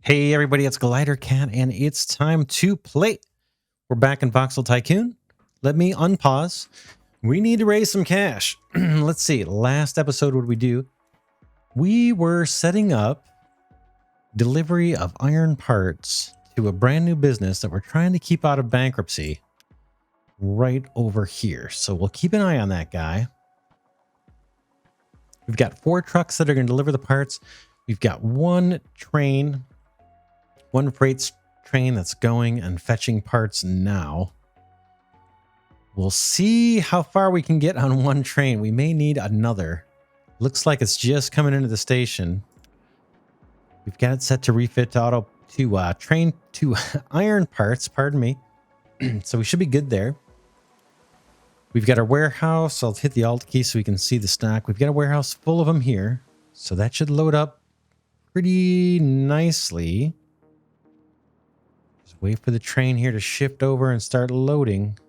Hey everybody, it's Glidercat and it's time to play. We're back in Voxel Tycoon. Let me unpause. We need to raise some cash. Let's see, last episode what did we do? We were setting up delivery of iron parts to a brand new business that we're trying to keep out of bankruptcy right over here. So we'll keep an eye on that guy. We've got 4 trucks that are going to deliver the parts. We've got one freight train that's going and fetching parts now. We'll see how far we can get on one train. We may need another. Looks like it's just coming into the station. We've got it set to refit to train to iron parts, pardon me. So we should be good there. We've got our warehouse. I'll hit the Alt key so we can see the stock. We've got a warehouse full of them here. So that should load up pretty nicely. Just wait for the train here to shift over and start loading.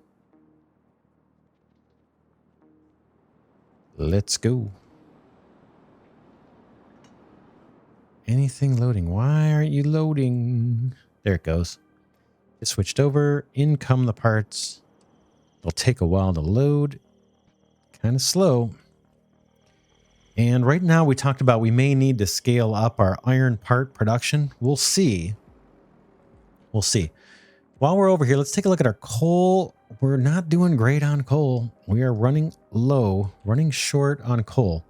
Let's go. Anything loading? Why aren't you loading? There it goes. It switched over. In come the parts. It'll take a while to load. Kind of slow. And right now we talked about we may need to scale up our iron part production. We'll see. We'll see. While we're over here, let's take a look at our coal. We're not doing great on coal. We are running low, running short on coal.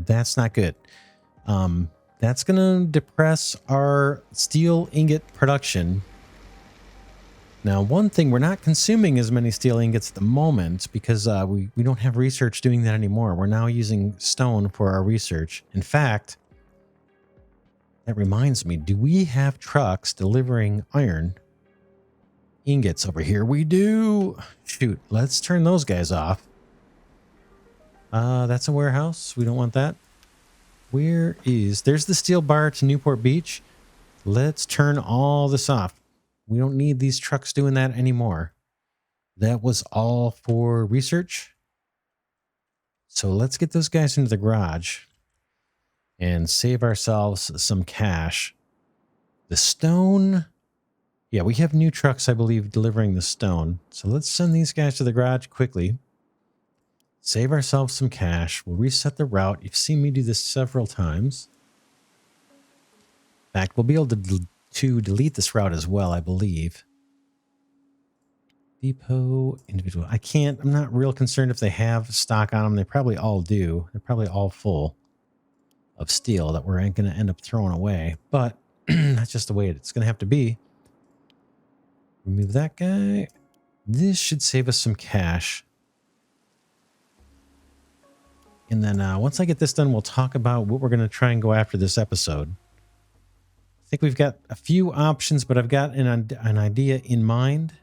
That's not good. That's going to depress our steel ingot production. Now, one thing, we're not consuming as many steel ingots at the moment because we don't have research doing that anymore. We're now using stone for our research. In fact, that reminds me, do we have trucks delivering iron ingots over here? We do. Shoot, let's turn those guys off. That's a warehouse. We don't want that. There's the steel bar to Newport Beach. Let's turn all this off. We don't need these trucks doing that anymore. That was all for research. So let's get those guys into the garage and save ourselves some cash. The stone. Yeah, we have new trucks, I believe, delivering the stone. So let's send these guys to the garage quickly. Save ourselves some cash. We'll reset the route. You've seen me do this several times. In fact, we'll be able to delete this route as well, I believe. Depot, individual. I'm not real concerned if they have stock on them. They probably all do. They're probably all full of steel that we're going to end up throwing away. But that's just the way it's going to have to be. Remove that guy. This should save us some cash. And then once I get this done, we'll talk about what we're going to try and go after this episode. I think we've got a few options, but I've got an idea in mind.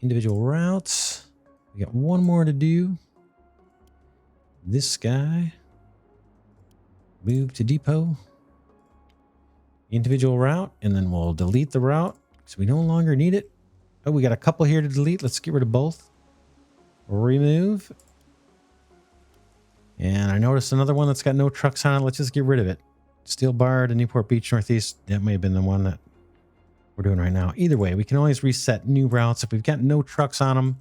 Individual routes. We got one more to do. This guy. Move to depot. Individual route, and then we'll delete the route because we no longer need it. Oh, we got a couple here to delete. Let's get rid of both. Remove. And I noticed another one that's got no trucks on it. Let's just get rid of it. Steel bar to Newport Beach Northeast. That may have been the one that we're doing right now. Either way, we can always reset new routes. If we've got no trucks on them,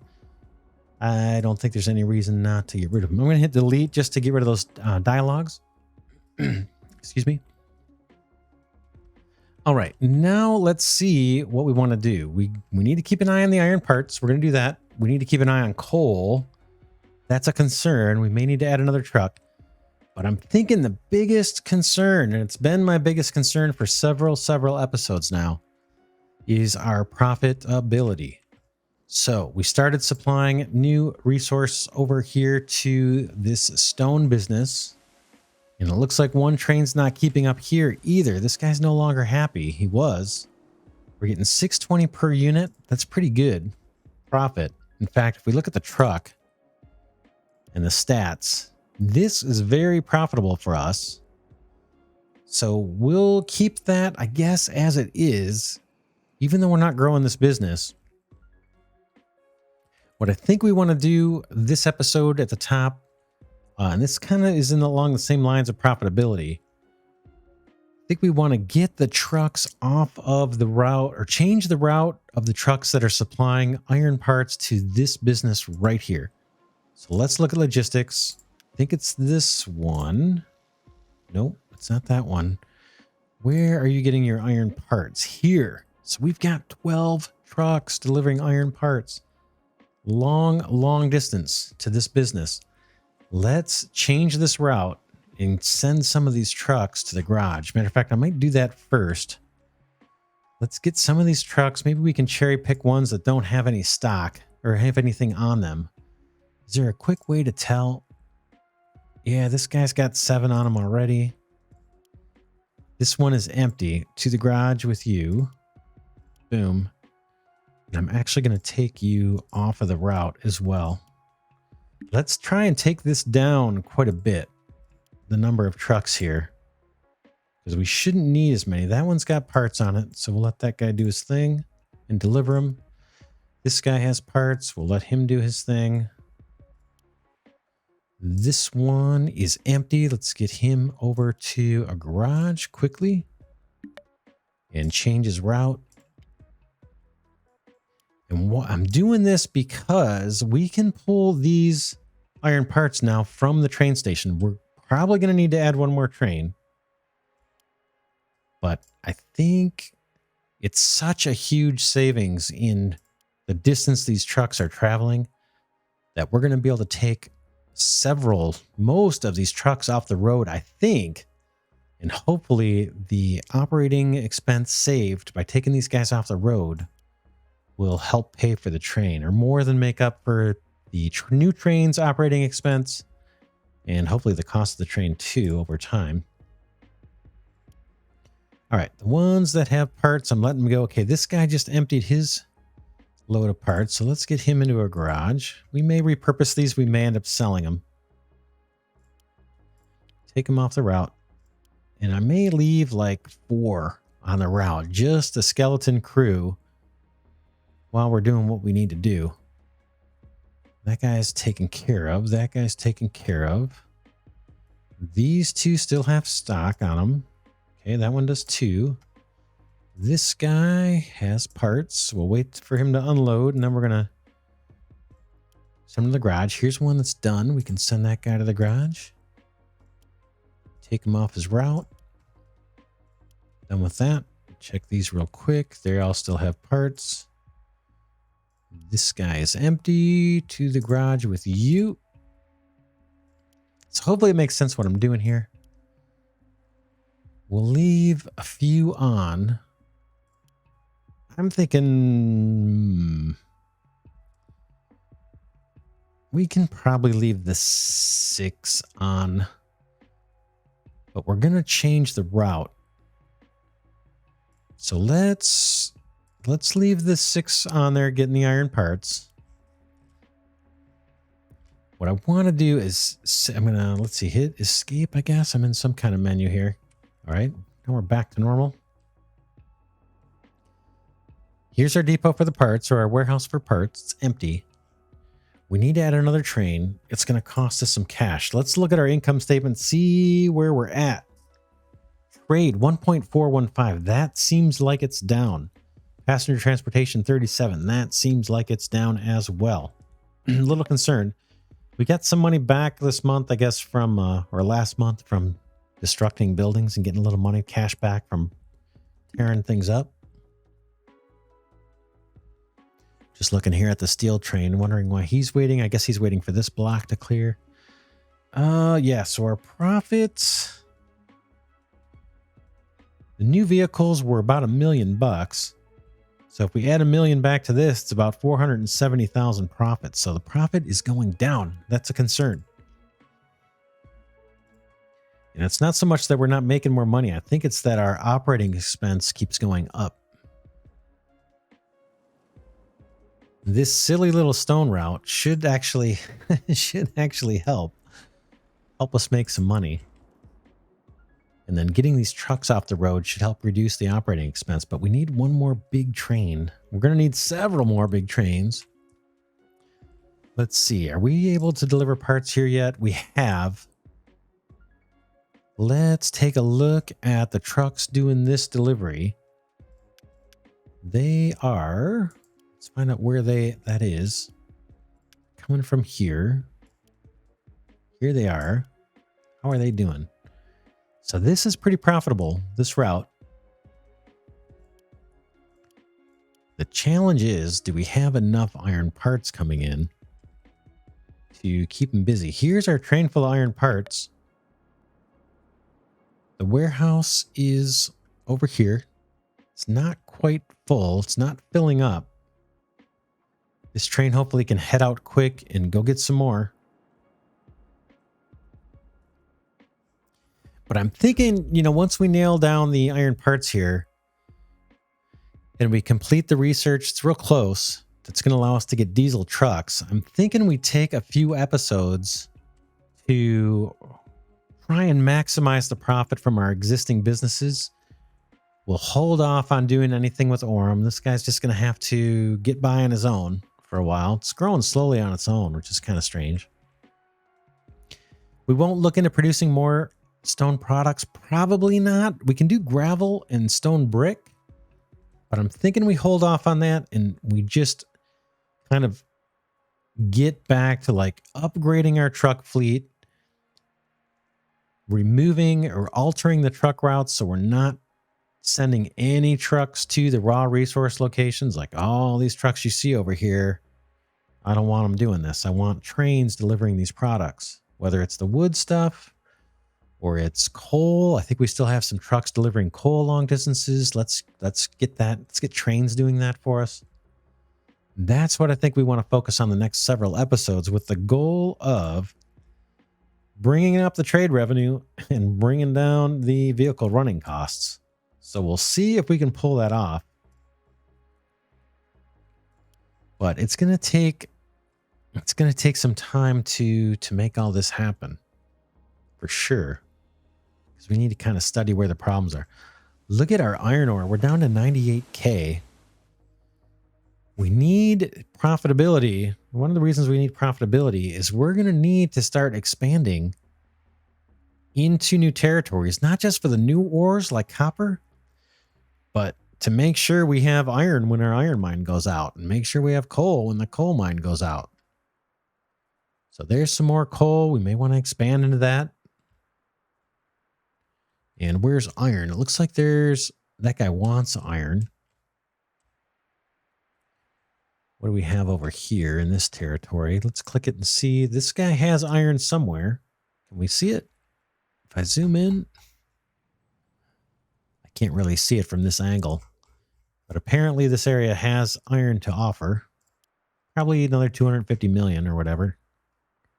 I don't think there's any reason not to get rid of them. I'm going to hit delete just to get rid of those dialogues. Excuse me. All right, now let's see what we want to do. We need to keep an eye on the iron parts. We're going to do that. We need to keep an eye on coal. That's a concern. We may need to add another truck. But I'm thinking the biggest concern, and it's been my biggest concern for several episodes now, is our profitability. So we started supplying new resource over here to this stone business. And it looks like one train's not keeping up here either. This guy's no longer happy. He was. We're getting 620 per unit. That's pretty good profit. In fact, if we look at the truck and the stats, this is very profitable for us. So we'll keep that, I guess, as it is, even though we're not growing this business. What I think we want to do this episode at the top, and this kind of is along the same lines of profitability. think we want to get the trucks off of the route or change the route of the trucks that are supplying iron parts to this business right here. So let's look at logistics. I think it's this one. Nope, it's not that one. Where are you getting your iron parts? Here. So we've got 12 trucks delivering iron parts. Long distance to this business. Let's change this route and send some of these trucks to the garage. Matter of fact, I might do that first. Let's get some of these trucks. Maybe we can cherry pick ones that don't have any stock or have anything on them. Is there a quick way to tell? Yeah, this guy's got 7 on him already. This one is empty. To the garage with you. Boom. And I'm actually going to take you off of the route as well. Let's try and take this down quite a bit. The number of trucks here. Because we shouldn't need as many. That one's got parts on it. So we'll let that guy do his thing and deliver them. This guy has parts. We'll let him do his thing. This one is empty. Let's get him over to a garage quickly. And change his route. And I'm doing this because we can pull these iron parts now from the train station. We're probably going to need to add one more train. But I think it's such a huge savings in the distance these trucks are traveling that we're going to be able to take most of these trucks off the road, I think. And hopefully the operating expense saved by taking these guys off the road will help pay for the train, or more than make up for the new train's operating expense, and hopefully the cost of the train too over time. All right, the ones that have parts, I'm letting them go. Okay, this guy just emptied his load of parts, so let's get him into a garage. We may repurpose these. We may end up selling them. Take them off the route. And I may leave like 4 on the route, just a skeleton crew, while we're doing what we need to do. That guy's taken care of. That guy's taken care of. These 2 still have stock on them. Okay, that one does too. This guy has parts. We'll wait for him to unload, and then we're going to send him to the garage. Here's one that's done. We can send that guy to the garage. Take him off his route. Done with that. Check these real quick. They all still have parts. This guy is empty. To the garage with you. So hopefully it makes sense what I'm doing here. We'll leave a few on. I'm thinking we can probably leave the 6 on, but we're going to change the route. So let's leave the 6 on there getting the iron parts. What I want to do is I'm going to, let's see, hit escape, I guess. I'm in some kind of menu here. All right, now we're back to normal. Here's our depot for the parts, or our warehouse for parts. It's empty. We need to add another train. It's going to cost us some cash. Let's look at our income statement, see where we're at. Trade 1.415. That seems like it's down. Passenger transportation 37. That seems like it's down as well. A little concerned. We got some money back this month, I guess, from, or last month, from destructing buildings and getting a little money, cash back from tearing things up. Just looking here at the steel train, wondering why he's waiting. I guess he's waiting for this block to clear. Yeah, so our profits. The new vehicles were about $1 million. So if we add $1 million back to this, it's about 470,000 profit. So the profit is going down. That's a concern. And it's not so much that we're not making more money. I think it's that our operating expense keeps going up. This silly little stone route should actually help us make some money. And then getting these trucks off the road should help reduce the operating expense. But we need one more big train. We're going to need several more big trains. Let's see. Are we able to deliver parts here yet? We have. Let's take a look at the trucks doing this delivery. They are, let's find out where that is. Coming from here. Here they are. How are they doing? So this is pretty profitable, this route. The challenge is, do we have enough iron parts coming in to keep them busy? Here's our train full of iron parts. The warehouse is over here. It's not quite full. It's not filling up. This train hopefully can head out quick and go get some more. But I'm thinking, you know, once we nail down the iron parts here and we complete the research, it's real close. That's going to allow us to get diesel trucks. I'm thinking we take a few episodes to try and maximize the profit from our existing businesses. We'll hold off on doing anything with Orem. This guy's just going to have to get by on his own for a while. It's growing slowly on its own, which is kind of strange. We won't look into producing more stone products. Probably not. We can do gravel and stone brick, but I'm thinking we hold off on that and we just kind of get back to like upgrading our truck fleet, removing or altering the truck routes so we're not sending any trucks to the raw resource locations. Like all these trucks you see over here, I don't want them doing this. I want trains delivering these products, whether it's the wood stuff or it's coal. I think we still have some trucks delivering coal long distances. Let's get that. Let's get trains doing that for us. That's what I think we want to focus on the next several episodes, with the goal of bringing up the trade revenue and bringing down the vehicle running costs. So we'll see if we can pull that off. But it's going to take some time to make all this happen. For sure. Because we need to kind of study where the problems are. Look at our iron ore. We're down to 98K. We need profitability. One of the reasons we need profitability is we're going to need to start expanding into new territories, not just for the new ores like copper, but to make sure we have iron when our iron mine goes out, and make sure we have coal when the coal mine goes out. So there's some more coal. We may want to expand into that. And where's iron? It looks like that guy wants iron. What do we have over here in this territory? Let's click it and see. This guy has iron somewhere. Can we see it? If I zoom in, I can't really see it from this angle. But apparently this area has iron to offer. Probably another 250 million or whatever.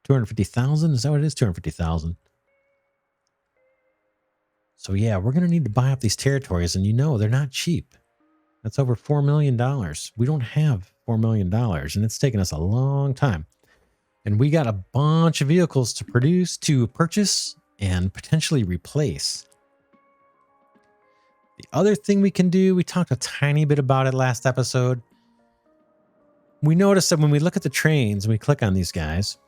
250,000? Is that what it is? 250,000. So yeah, we're going to need to buy up these territories. And you know, they're not cheap. That's over $4 million. We don't have $4 million, and it's taken us a long time. And we got a bunch of vehicles to purchase, and potentially replace. The other thing we can do, we talked a tiny bit about it last episode. We noticed that when we look at the trains and we click on these guys,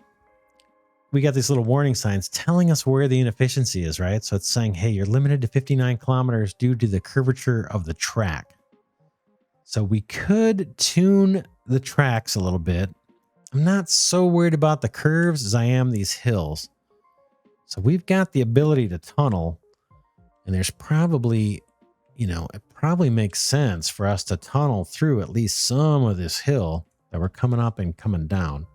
we got these little warning signs telling us where the inefficiency is, right? So it's saying, hey, you're limited to 59 kilometers due to the curvature of the track. So we could tune the tracks a little bit. I'm not so worried about the curves as I am these hills. So we've got the ability to tunnel, and there's probably, you know, it probably makes sense for us to tunnel through at least some of this hill that we're coming up and coming down,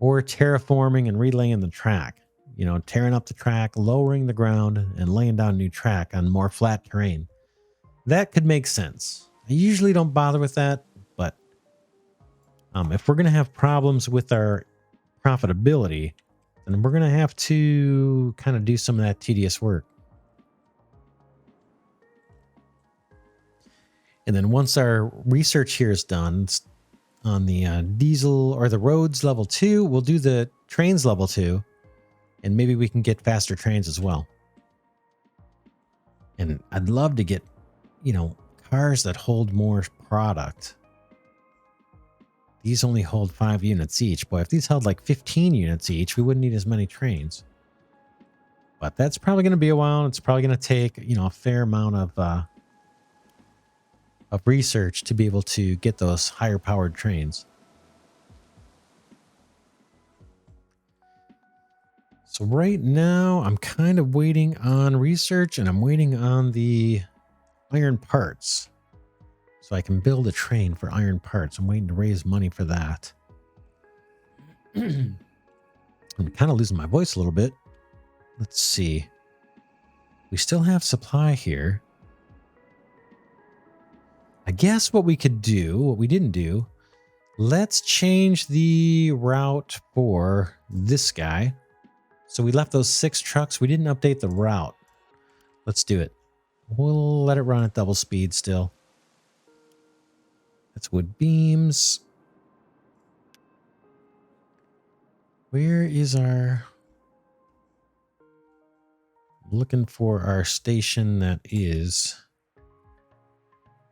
or terraforming and relaying the track, you know, tearing up the track, lowering the ground, and laying down new track on more flat terrain. That could make sense. I usually don't bother with that, but if we're going to have problems with our profitability, then we're going to have to kind of do some of that tedious work. And then once our research here is done on the diesel or the roads level 2, we'll do the trains level 2, and maybe we can get faster trains as well. And I'd love to get, you know, cars that hold more product. These only hold 5 units each. Boy, if these held like 15 units each, we wouldn't need as many trains. But that's probably going to be a while. It's probably going to take, you know, a fair amount of research to be able to get those higher powered trains. So right now I'm kind of waiting on research, and I'm waiting on the iron parts so I can build a train for iron parts. I'm waiting to raise money for that. I'm kind of losing my voice a little bit. Let's see. We still have supply here. I guess what we could do, what we didn't do, let's change the route for this guy. So we left those 6 trucks. We didn't update the route. Let's do it. We'll let it run at double speed still. That's wood beams. Where is our... Looking for our station that is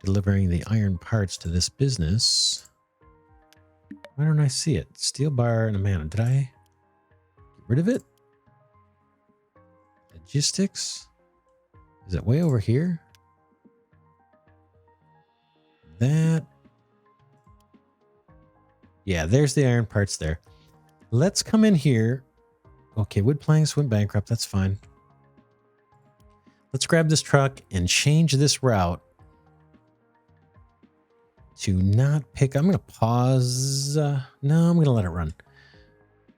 delivering the iron parts to this business. Why don't I see it? Steel bar and a man. Did I get rid of it? Logistics? Is it way over here? That... Yeah, there's the iron parts there. Let's come in here. Okay, wood planks went bankrupt. That's fine. Let's grab this truck and change this route to not pick. I'm going to pause. No, I'm going to let it run.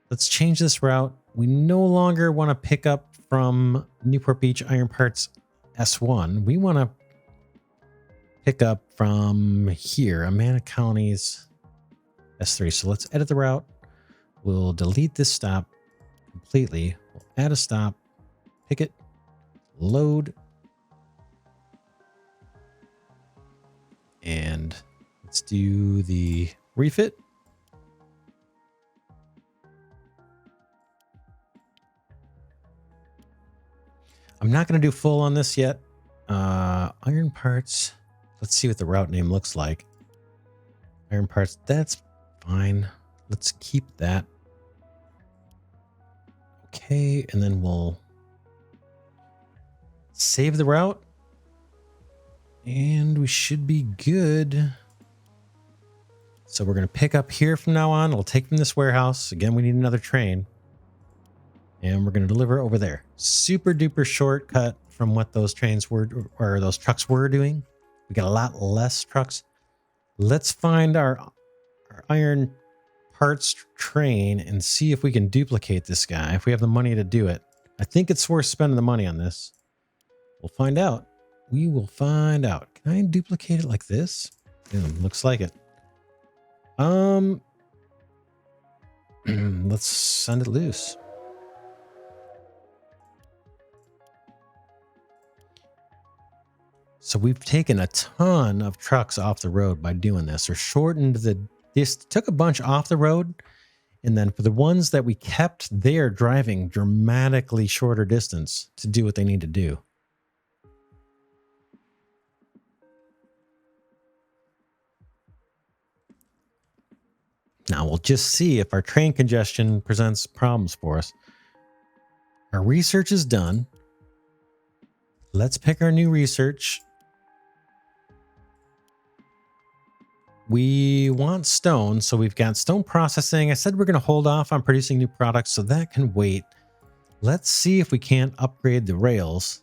Let's change this route. We no longer want to pick up from Newport Beach Iron Parts S1. We want to pick up from here, Amana Colonies S3. So let's edit the route. We'll delete this stop completely. We'll add a stop, pick it, load, and let's do the refit. I'm not going to do full on this yet. Iron parts. Let's see what the route name looks like. Iron parts. That's fine. Let's keep that. Okay. And then we'll save the route. And we should be good. So we're going to pick up here from now on. We'll take from this warehouse. Again, we need another train. And we're going to deliver over there. Super duper shortcut from what those trains were, or those trucks were doing. We got a lot less trucks. Let's find our iron parts train and see if we can duplicate this guy, if we have the money to do it. I think it's worth spending the money on this. We'll find out. We will find out. Can I duplicate it like this? Yeah, looks like it. Let's send it loose. So we've taken a ton of trucks off the road by doing this, or shortened this took a bunch off the road. And then for the ones that we kept, they are driving dramatically shorter distance to do what they need to do. Now we'll just see if our train congestion presents problems for us. Our research is done. Let's pick our new research. We want stone, so we've got stone processing. I said we're going to hold off on producing new products, so that can wait. Let's see if we can't upgrade the rails.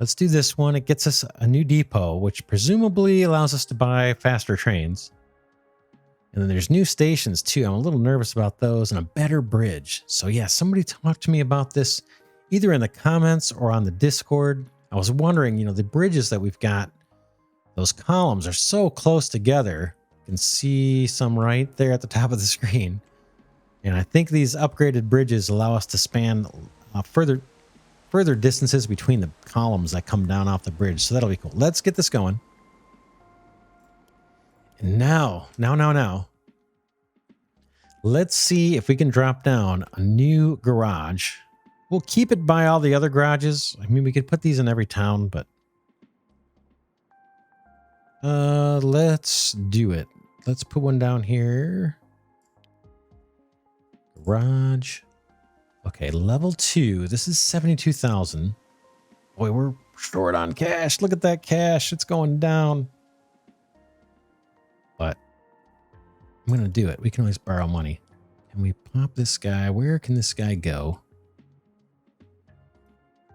Let's do this one. It gets us a new depot, which presumably allows us to buy faster trains. And then there's new stations too. I'm a little nervous about those, and a better bridge. So yeah, somebody talk to me about this either in the comments or on the Discord. I was wondering, you know, the bridges that we've got, those columns are so close together. You can see some right there at the top of the screen. And I think these upgraded bridges allow us to span further distances between the columns that come down off the bridge. So that'll be cool. Let's get this going. And now, let's see if we can drop down a new garage. We'll keep it by all the other garages. I mean, we could put these in every town, but let's do it. Let's put one down here. Garage. Okay, level 2. This is 72,000. Boy, we're short on cash. Look at that cash. It's going down. But I'm going to do it. We can always borrow money. Can we pop this guy? Where can this guy go?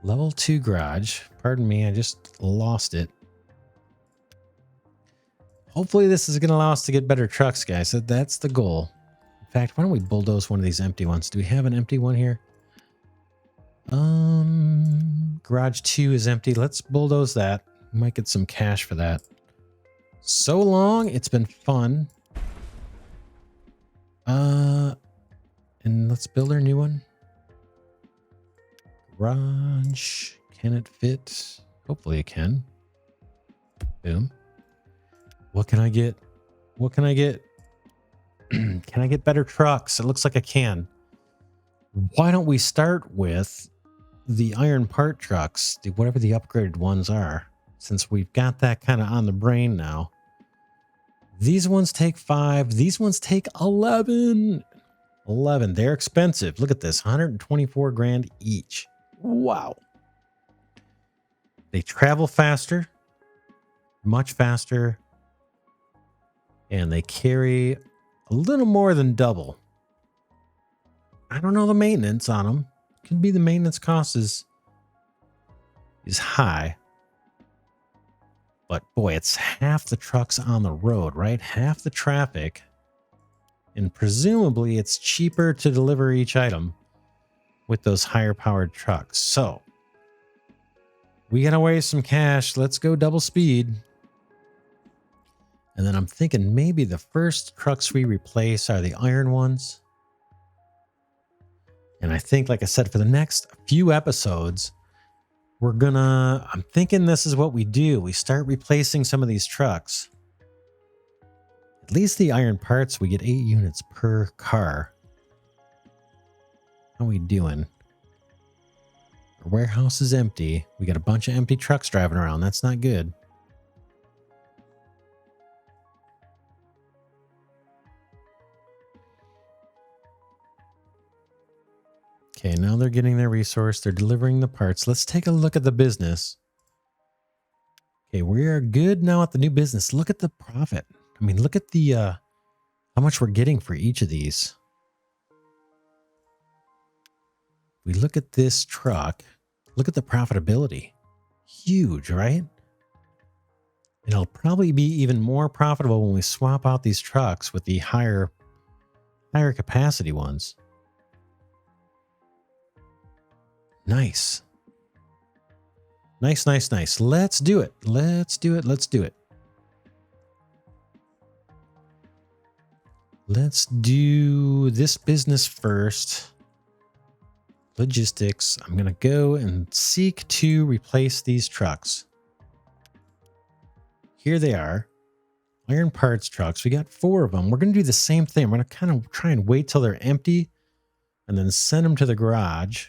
Level 2 garage. Pardon me, I just lost it. Hopefully this is going to allow us to get better trucks, guys. So that's the goal. In fact, why don't we bulldoze one of these empty ones? Do we have an empty one here? Garage 2 is empty. Let's bulldoze that. We might get some cash for that. So long. It's been fun. And let's build our new one. Garage. Can it fit? Hopefully it can. Boom. What can I get? What can I get? Can I get better trucks? It looks like I can. Why don't we start with the iron part trucks, whatever the upgraded ones are, since we've got that kind of on the brain now. These ones take 5. These ones take 11. 11. They're expensive. Look at this. 124 grand each. Wow. They travel faster, much faster, and they carry a little more than double. I don't know the maintenance on them. Could be the maintenance cost is high. But boy, it's half the trucks on the road, right? Half the traffic. And presumably it's cheaper to deliver each item with those higher powered trucks. So we gotta waste some cash. Let's go double speed. And then I'm thinking maybe the first trucks we replace are the iron ones. And I think, like I said, for the next few episodes, I'm thinking this is what we do. We start replacing some of these trucks. At least the iron parts, we get 8 units per car. How are we doing? Our warehouse is empty. We got a bunch of empty trucks driving around. That's not good. Okay, now they're getting their resource. They're delivering the parts. Let's take a look at the business. Okay, we are good now at the new business. Look at the profit. I mean, look at the how much we're getting for each of these. We look at this truck. Look at the profitability. Huge, right? It'll probably be even more profitable when we swap out these trucks with the higher capacity ones. Nice. Nice, nice, nice. Let's do it. Let's do it. Let's do it. Let's do this business first. Logistics. I'm going to go and seek to replace these trucks. Here they are. Iron parts trucks. We got 4 of them. We're going to do the same thing. We're going to kind of try and wait till they're empty and then send them to the garage.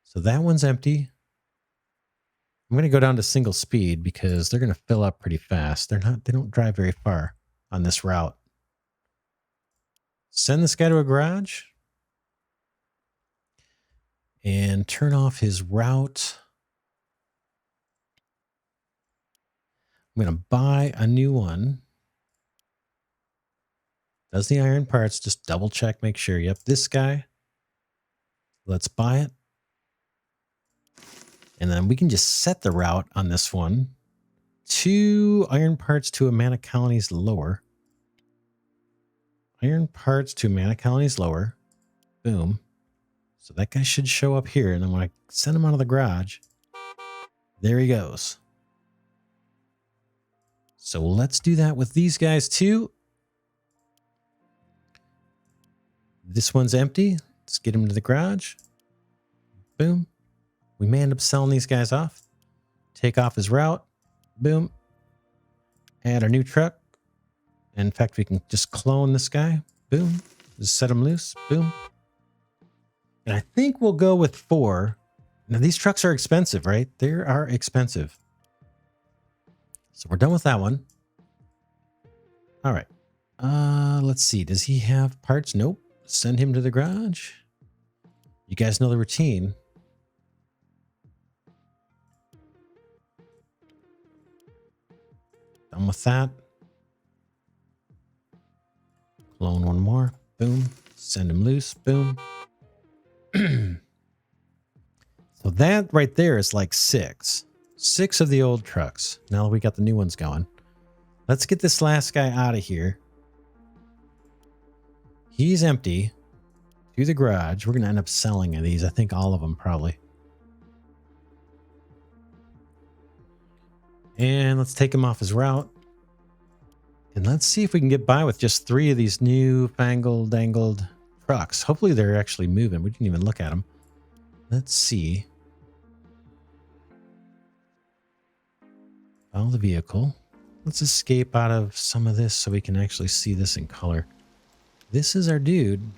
So that one's empty. I'm going to go down to single speed because they're going to fill up pretty fast. They don't drive very far on this route. Send this guy to a garage and turn off his route. I'm going to buy a new one. Does the iron parts, just double check, make sure. Yep, this guy. Let's buy it. And then we can just set the route on this one. 2 iron parts to a mana colonies lower. Iron parts to mana colonies lower. Boom. So that guy should show up here. And then when I send him out of the garage, there he goes. So let's do that with these guys too. This one's empty. Let's get him to the garage. Boom. We may end up selling these guys off. Take off his route. Boom. Add our new truck. In fact, we can just clone this guy. Boom. Just set him loose. Boom. And I think we'll go with 4. Now, these trucks are expensive, right? They are expensive. So we're done with that one. All right. Let's see. Does he have parts? Nope. Send him to the garage. You guys know the routine. Done with that. Clone one more. Boom. Send him loose. Boom. So that right there is like 6. 6 of the old trucks. Now we got the new ones going. Let's get this last guy out of here. He's empty. To the garage. We're going to end up selling these. I think all of them probably. And let's take him off his route. And let's see if we can get by with just 3 of these new fangled dangled trucks. Hopefully they're actually moving. We didn't even look at them. Let's see. Follow the vehicle. Let's escape out of some of this so we can actually see this in color. This is our dude.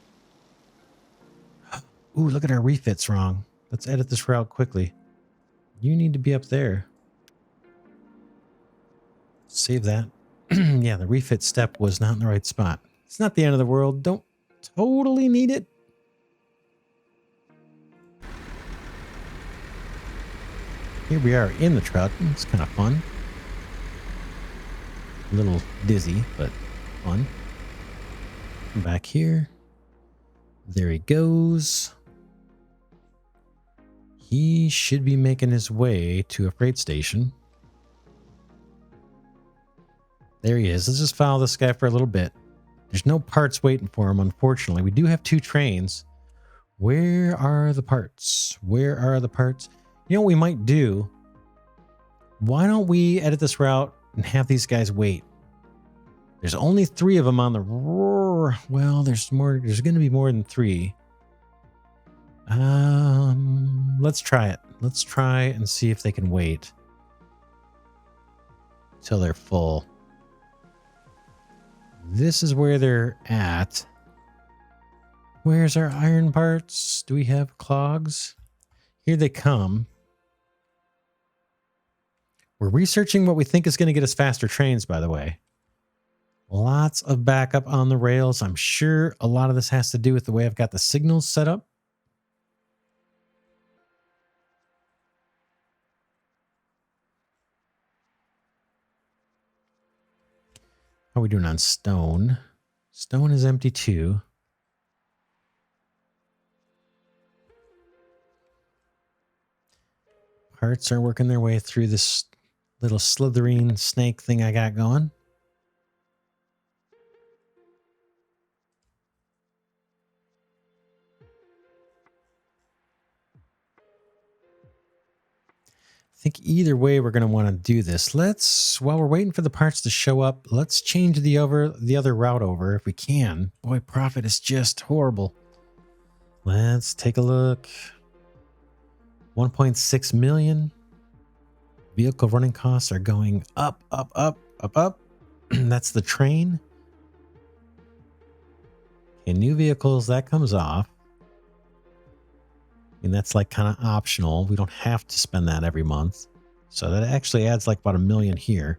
Ooh, look at our refits wrong. Let's edit this route quickly. You need to be up there. Save that. Yeah, the refit step was not in the right spot. It's not the end of the world. Don't totally need it. Here we are in the truck. It's kind of fun. A little dizzy, but fun. Come back here. There he goes. He should be making his way to a freight station. There he is. Let's just follow this guy for a little bit. There's no parts waiting for him, unfortunately. We do have 2 trains. Where are the parts? Where are the parts? You know what we might do? Why don't we edit this route and have these guys wait? There's only 3 of them on the roar. Well, there's more. There's going to be more than 3. Let's try it. Let's try and see if they can wait till they're full. This is where they're at. Where's our iron parts? Do we have clogs? Here they come. We're researching what we think is going to get us faster trains, by the way. Lots of backup on the rails. I'm sure a lot of this has to do with the way I've got the signals set up. How are we doing on stone? Stone is empty too. Parts are working their way through this little slithering snake thing I got going. I think either way we're going to want to do this. Let's, while we're waiting for the parts to show up, let's change the other route over if we can. Boy, profit is just horrible. Let's take a look. 1.6 million. Vehicle running costs are going up, up, up, up, up. That's the train. Okay, new vehicles, that comes off. And that's like kind of optional. We don't have to spend that every month. So that actually adds like about $1 million here.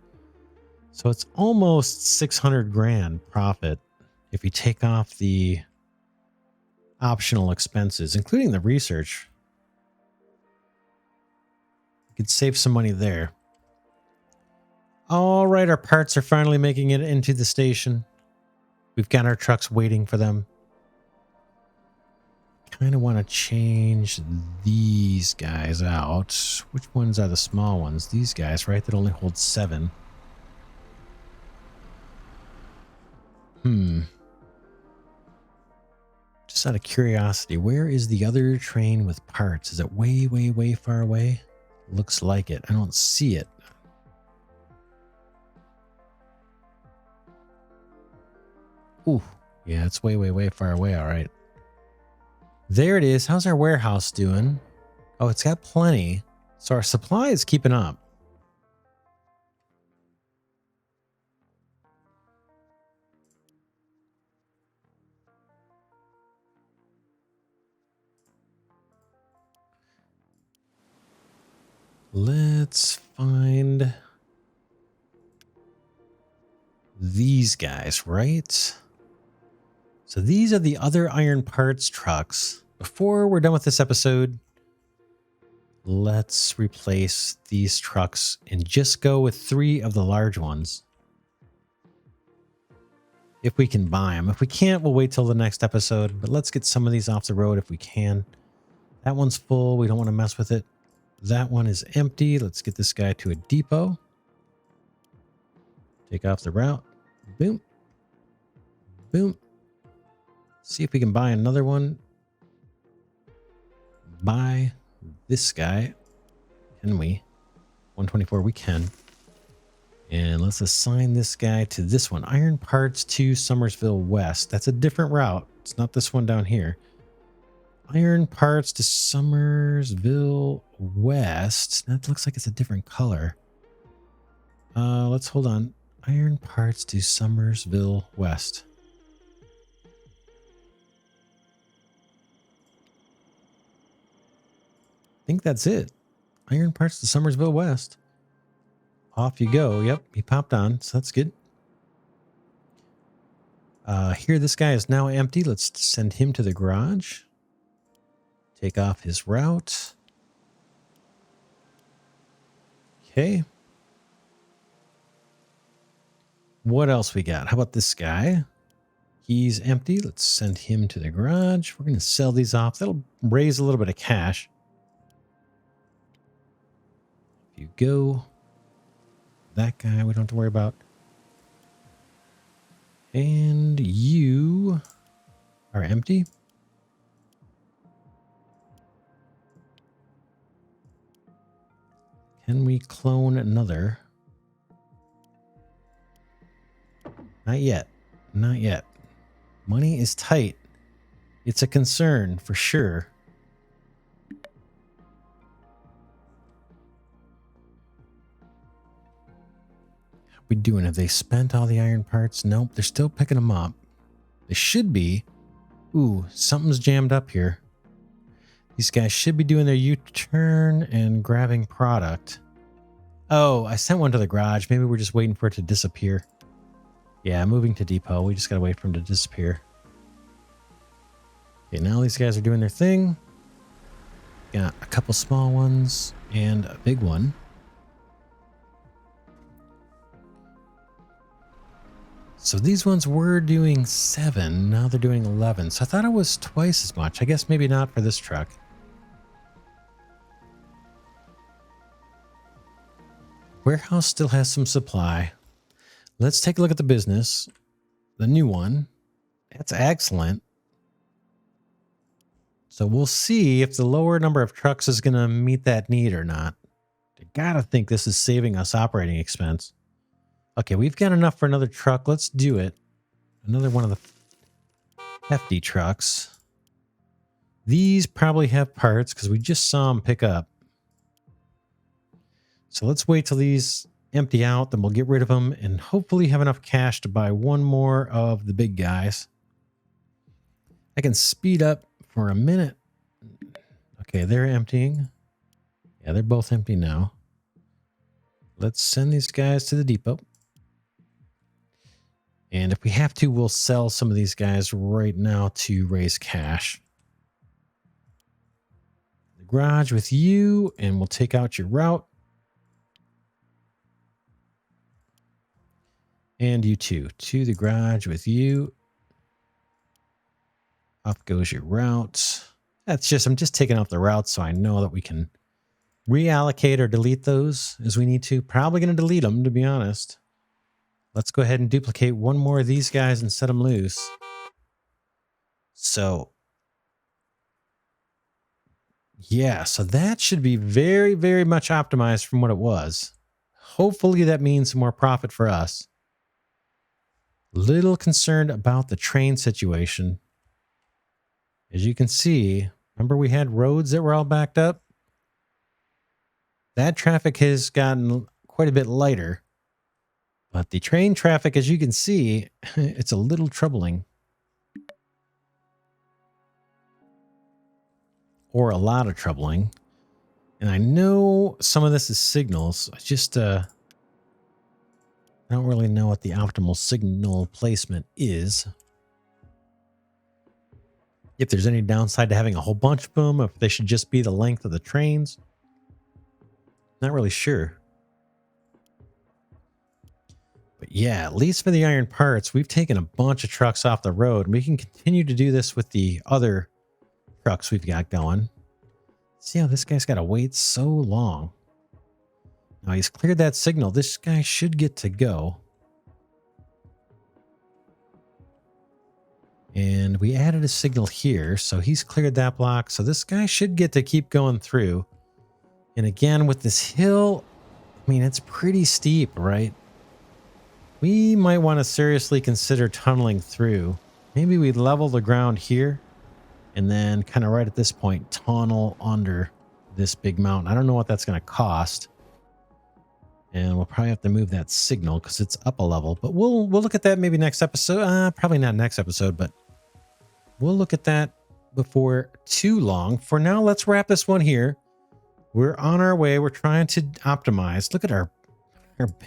So it's almost 600 grand profit if you take off the optional expenses, including the research. You could save some money there. All right, our parts are finally making it into the station. We've got our trucks waiting for them. Kind of want to change these guys out. Which ones are the small ones? These guys, right? That only hold 7. Just out of curiosity, where is the other train with parts? Is it way, way, way far away? Looks like it. I don't see it. Ooh, yeah, it's way, way, way far away. All right. There it is. How's our warehouse doing? Oh, it's got plenty. So our supply is keeping up. Let's find these guys, right? So these are the other iron parts trucks. Before we're done with this episode, let's replace these trucks and just go with 3 of the large ones. If we can buy them. If we can't, we'll wait till the next episode. But let's get some of these off the road if we can. That one's full. We don't want to mess with it. That one is empty. Let's get this guy to a depot. Take off the route. Boom. Boom. See if we can buy another one. Buy this guy. Can we? 124, we can. And let's assign this guy to this one. Iron parts to Somersville West. That's a different route. It's not this one down here. Iron parts to Somersville West. That looks like it's a different color. Let's hold on. Iron parts to Somersville West. I think that's it. Iron parts to Somersville West. Off you go. Yep, he popped on, so that's good. Here, this guy is now empty. Let's send him to the garage. Take off his route. Okay. What else we got? How about this guy? He's empty. Let's send him to the garage. We're going to sell these off. That'll raise a little bit of cash. If you go. That guy we don't have to worry about. And you are empty. Can we clone another? Not yet. Not yet. Money is tight. It's a concern for sure. We doing? Have they spent all the iron parts? Nope, they're still picking them up. They should be. Ooh, something's jammed up here. These guys should be doing their U-turn and grabbing product. Oh, I sent one to the garage. Maybe we're just waiting for it to disappear. Yeah, moving to depot. We just gotta wait for him to disappear. Okay, now these guys are doing their thing. Got a couple small ones and a big one. So these ones were doing 7. Now they're doing 11. So I thought it was twice as much. I guess maybe not for this truck. Warehouse still has some supply. Let's take a look at the business. The new one. That's excellent. So we'll see if the lower number of trucks is going to meet that need or not. I gotta think this is saving us operating expense. Okay, we've got enough for another truck. Let's do it. Another one of the hefty trucks. These probably have parts because we just saw them pick up. So let's wait till these empty out, then we'll get rid of them and hopefully have enough cash to buy one more of the big guys. I can speed up for a minute. Okay, they're emptying. Yeah, they're both empty now. Let's send these guys to the depot. And if we have to, we'll sell some of these guys right now to raise cash. The garage with you, and we'll take out your route. And you too. To the garage with you. Off goes your route. That's just, I'm just taking off the routes so I know that we can reallocate or delete those as we need to. Probably going to delete them, to be honest. Let's go ahead and duplicate one more of these guys and set them loose. So, yeah, so that should be very, very much optimized from what it was. Hopefully that means more profit for us. Little concerned about the train situation. As you can see, remember we had roads that were all backed up? That traffic has gotten quite a bit lighter. But the train traffic, as you can see, it's a little troubling. Or a lot of troubling. And I know some of this is signals. I just I don't really know what the optimal signal placement is. if there's any downside to having a whole bunch of them, if they should just be the length of the trains. Not really sure. But yeah, at least for the iron parts, we've taken a bunch of trucks off the road. And we can continue to do this with the other trucks we've got going. See how this guy's got to wait so long. Now he's cleared that signal. This guy should get to go. And we added a signal here, so he's cleared that block. So this guy should get to keep going through. And again, with this hill, I mean, it's pretty steep, right? We might want to seriously consider tunneling through. Maybe we level the ground here and then kind of right at this point, tunnel under this big mountain. I don't know what that's going to cost. And we'll probably have to move that signal because it's up a level. But we'll look at that maybe next episode. Probably not next episode, but we'll look at that before too long. For now, let's wrap this one here. We're on our way. We're trying to optimize. Look at our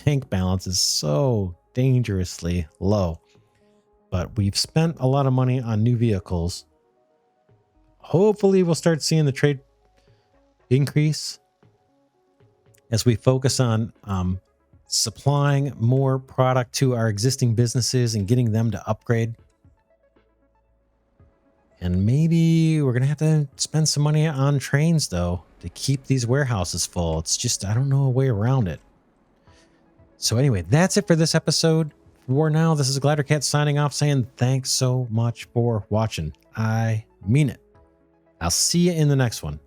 bank balance is so dangerously low. But we've spent a lot of money on new vehicles. Hopefully, we'll start seeing the trade increase as we focus on supplying more product to our existing businesses and getting them to upgrade. And maybe we're going to have to spend some money on trains, though, to keep these warehouses full. It's just, I don't know a way around it. So anyway, that's it for this episode. For now, this is Glidercat signing off saying thanks so much for watching. I mean it. I'll see you in the next one.